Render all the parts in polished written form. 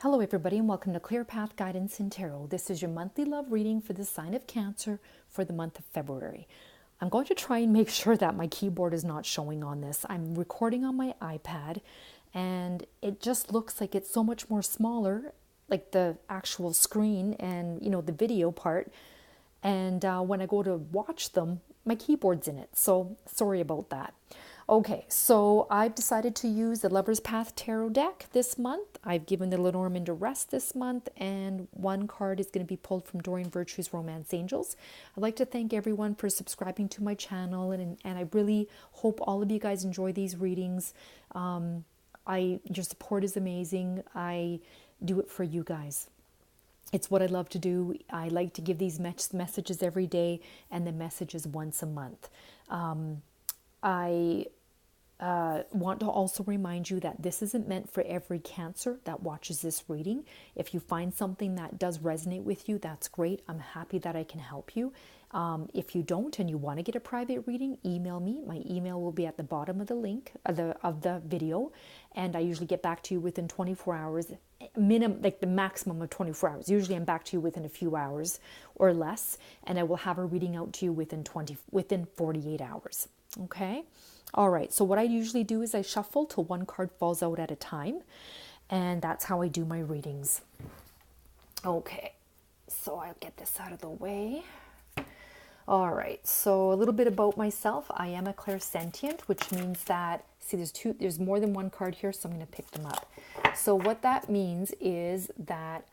Hello everybody and welcome to Clear Path Guidance in Tarot. This is your monthly love reading for the sign of Cancer for the month of February. I'm going to try and make sure that my keyboard is not showing on this. I'm recording on my iPad and it just looks like it's so much more smaller, like the actual screen and the video part. And when I go to watch them, my keyboard's in it. So sorry about that. Okay, so I've decided to use the Lover's Path Tarot deck this month. I've given the Lenormand a rest this month, and one card is going to be pulled from Doreen Virtue's Romance Angels. I'd like to thank everyone for subscribing to my channel, and I really hope all of you guys enjoy these readings. Your support is amazing. I do it for you guys. It's what I love to do. I like to give these messages every day and the messages once a month. I want to also remind you that this isn't meant for every Cancer that watches this reading. If you find something that does resonate with you, that's great. I'm happy that I can help you. If you don't and you want to get a private reading, email me. My email will be at the bottom of the link of the video, and I usually get back to you within 24 hours, like the maximum of 24 hours. Usually I'm back to you within a few hours or less, and I will have a reading out to you within 48 hours. Okay? All right, so what I usually do is I shuffle till one card falls out at a time, and that's how I do my readings. Okay, so I'll get this out of the way. All right, so a little bit about myself. I am a clairsentient, which means that, see, there's more than one card here, so I'm going to pick them up. So what that means is that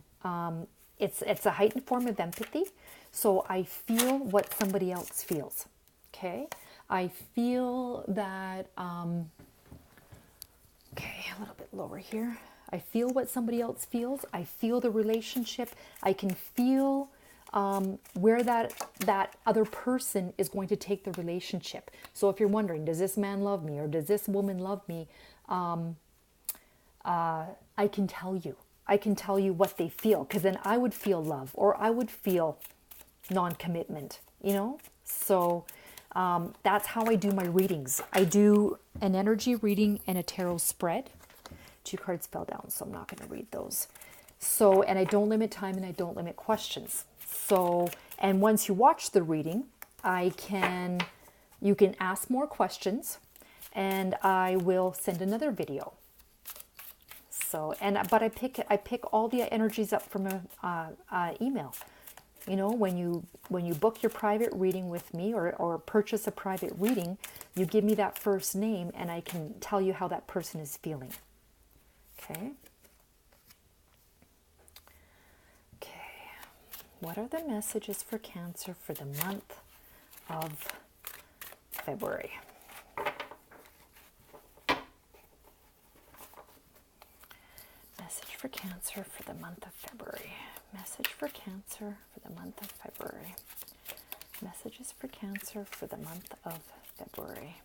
it's a heightened form of empathy. So I feel what somebody else feels, okay? I feel that, okay, a little bit lower here. I feel what somebody else feels. I feel the relationship. I can feel where that other person is going to take the relationship. So if you're wondering, does this man love me or does this woman love me? I can tell you. I can tell you what they feel, because then I would feel love or I would feel non-commitment, So that's how I do my readings. I do an energy reading and a tarot spread. 2 cards fell down, so I'm not going to read those. So, and I don't limit time and I don't limit questions. So, and once you watch the reading, you can ask more questions and I will send another video. So, but I pick all the energies up from a email. When you book your private reading with me or purchase a private reading, you give me that first name and I can tell you how that person is feeling. Okay. Okay. What are the messages for Cancer for the month of February? Message for Cancer for the month of February. Message for Cancer for the month of February. Messages for Cancer for the month of February.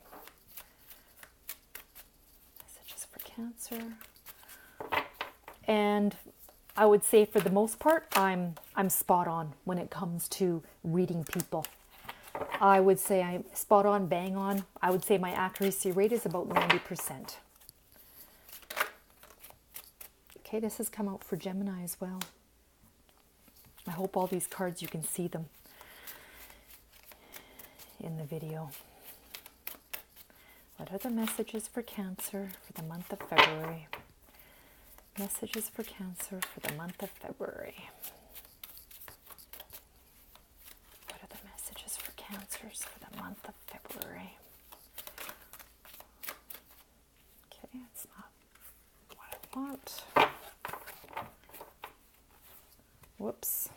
Messages for Cancer. And I would say for the most part, I'm spot on when it comes to reading people. I would say I'm spot on, bang on. I would say my accuracy rate is about 90%. Okay, this has come out for Gemini as well. I hope all these cards, you can see them in the video. What are the messages for Cancer for the month of February? Messages for Cancer for the month of February. What are the messages for Cancers for the month of February? Okay, it's not what I want. Whoops.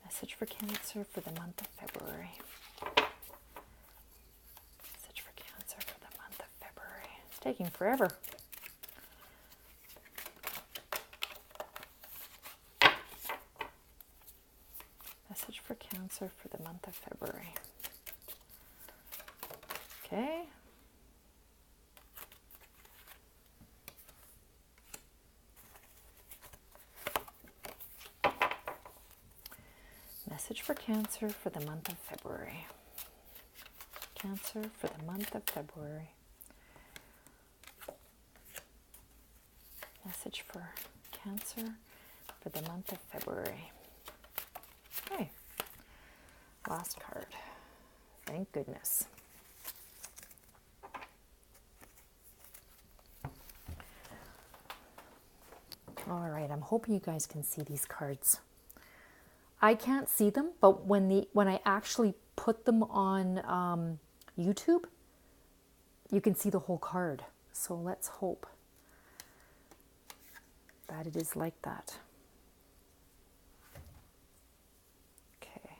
Message for Cancer for the month of February. Message for Cancer for the month of February. It's taking forever. Message for Cancer for the month of February. Okay. Message for Cancer for the month of February. Cancer for the month of February. message for Cancer for the month of February. Okay, last card. Thank goodness. All right, I'm hoping you guys can see these cards. I can't see them, but when I actually put them on YouTube, you can see the whole card. So let's hope that it is like that. Okay.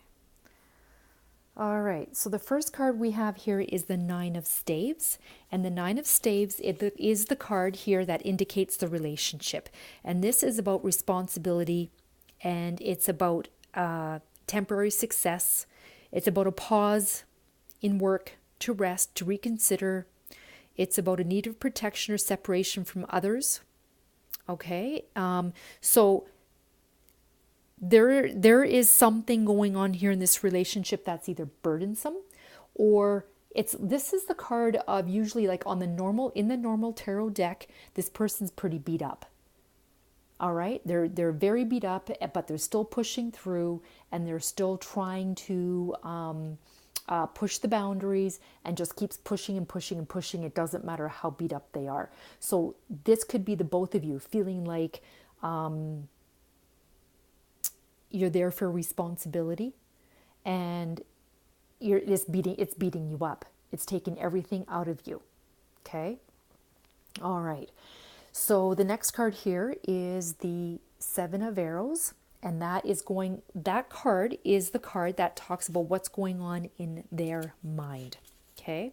All right, so the first card we have here is the Nine of Staves. And the Nine of Staves is the card here that indicates the relationship. And this is about responsibility, and it's about temporary success. It's about a pause in work to rest, to reconsider. It's about a need of protection or separation from others. Okay, so there is something going on here in this relationship that's either burdensome, or this is the card of, usually like in the normal tarot deck, this person's pretty beat up. All right, they're very beat up, but they're still pushing through, and they're still trying to push the boundaries, and just keeps pushing and pushing and pushing. It doesn't matter how beat up they are. So this could be the both of you feeling like you're there for responsibility, and it's beating you up. It's taking everything out of you. Okay. All right. So the next card here is the Seven of Arrows, and that card is the card that talks about what's going on in their mind. Okay.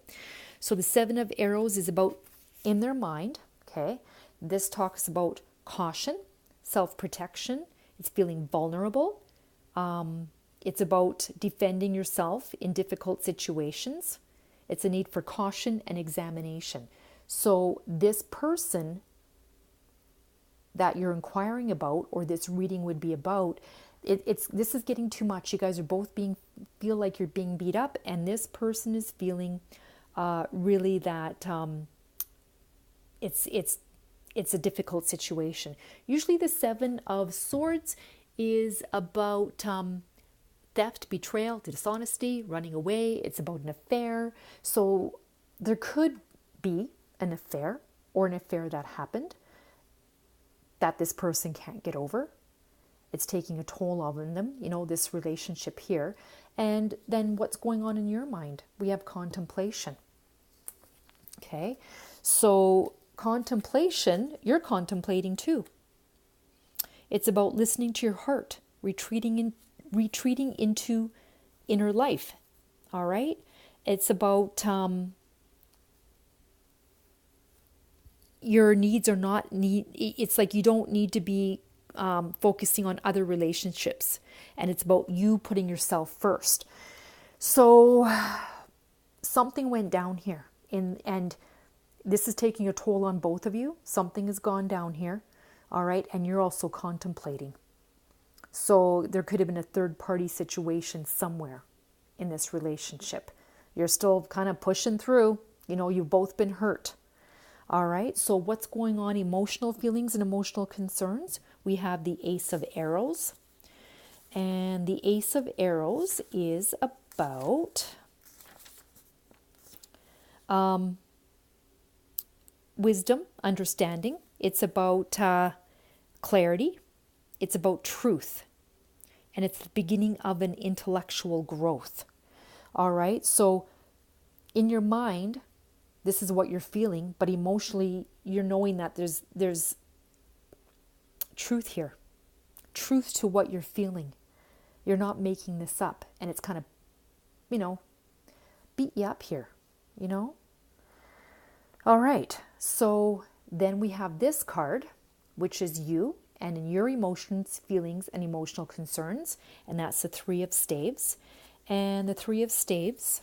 So the Seven of Arrows is about in their mind. Okay. This talks about caution, self-protection. It's feeling vulnerable. It's about defending yourself in difficult situations. It's a need for caution and examination. So this person that you're inquiring about, or this reading would be about, this is getting too much. You guys are both feel like you're being beat up, and this person is feeling really that it's a difficult situation. Usually the Seven of Swords is about theft, betrayal, dishonesty, running away. It's about an affair. So there could be an affair, or an affair that happened that this person can't get over. It's taking a toll on them, this relationship here. And then what's going on in your mind? We have contemplation. Okay, so contemplation, you're contemplating too. It's about listening to your heart, retreating into inner life. All right, it's about your needs are not it's like you don't need to be focusing on other relationships, and it's about you putting yourself first. So something went down here, and this is taking a toll on both of you. Something has gone down here. All right, and you're also contemplating. So there could have been a third party situation somewhere in this relationship. You're still kind of pushing through. You've both been hurt. All right, so what's going on? Emotional feelings and emotional concerns. We have the Ace of Arrows. And the Ace of Arrows is about wisdom, understanding. It's about clarity. It's about truth. And it's the beginning of an intellectual growth. All right, so in your mind, this is what you're feeling, but emotionally, you're knowing that there's truth here, truth to what you're feeling. You're not making this up, and it's kind of, beat you up here, All right, so then we have this card, which is you, and in your emotions, feelings, and emotional concerns, and that's the Three of Staves. And the Three of Staves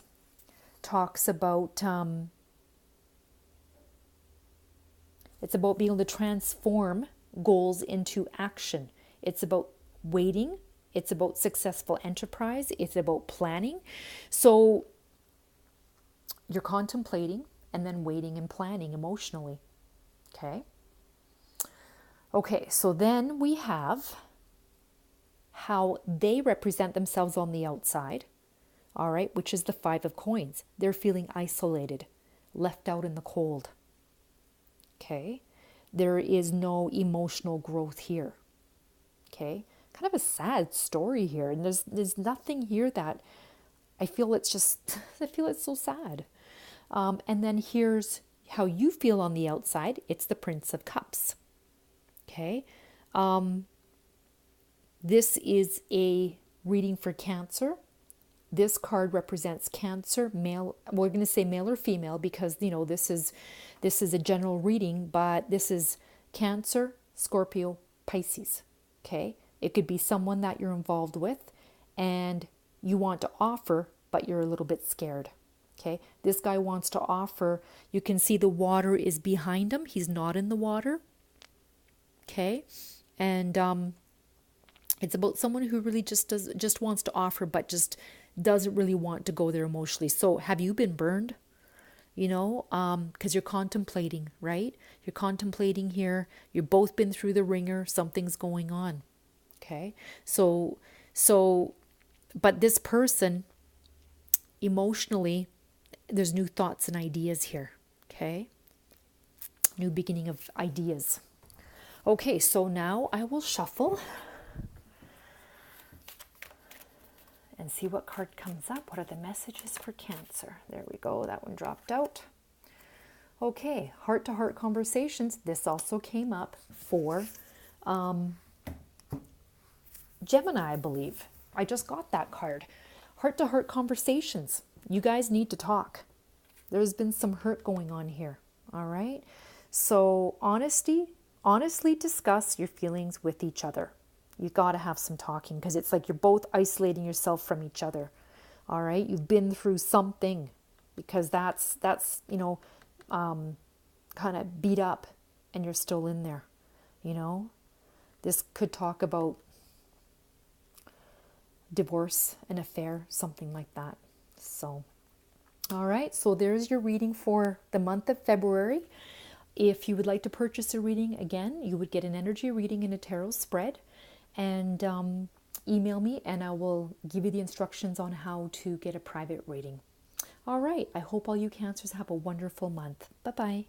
talks about it's about being able to transform goals into action. It's about waiting. It's about successful enterprise. It's about planning. So you're contemplating and then waiting and planning emotionally. Okay. Okay, so then we have how they represent themselves on the outside, all right, which is the Five of Coins. They're feeling isolated, left out in the cold. Okay, there is no emotional growth here. Okay, kind of a sad story here, and there's nothing here that I feel it's just I feel it's so sad. And then here's how you feel on the outside. It's the Prince of Cups. Okay, this is a reading for Cancer. This card represents Cancer, male. We're going to say male or female because this is a general reading, but this is Cancer, Scorpio, Pisces. Okay, it could be someone that you're involved with, and you want to offer, but you're a little bit scared. Okay, this guy wants to offer. You can see the water is behind him. He's not in the water. Okay, and it's about someone who really just wants to offer, but just doesn't really want to go there emotionally. So have you been burned? Because you're contemplating, right? You're contemplating here. You've both been through the ringer. Something's going on. Okay, so, but this person emotionally, there's new thoughts and ideas here. Okay, new beginning of ideas. Okay, so now I will shuffle and see what card comes up. What are the messages for Cancer? There we go. That one dropped out. Okay, heart-to-heart conversations. This also came up for Gemini, I believe. I just got that card. Heart-to-heart conversations. You guys need to talk. There's been some hurt going on here. All right? So honestly discuss your feelings with each other. You got to have some talking because it's like you're both isolating yourself from each other. All right? You've been through something because that's kind of beat up and you're still in there. This could talk about divorce, an affair, something like that. So, all right. So there's your reading for the month of February. If you would like to purchase a reading, again, you would get an energy reading and a tarot spread. And email me and I will give you the instructions on how to get a private reading. All right. I hope all you Cancers have a wonderful month. Bye-bye.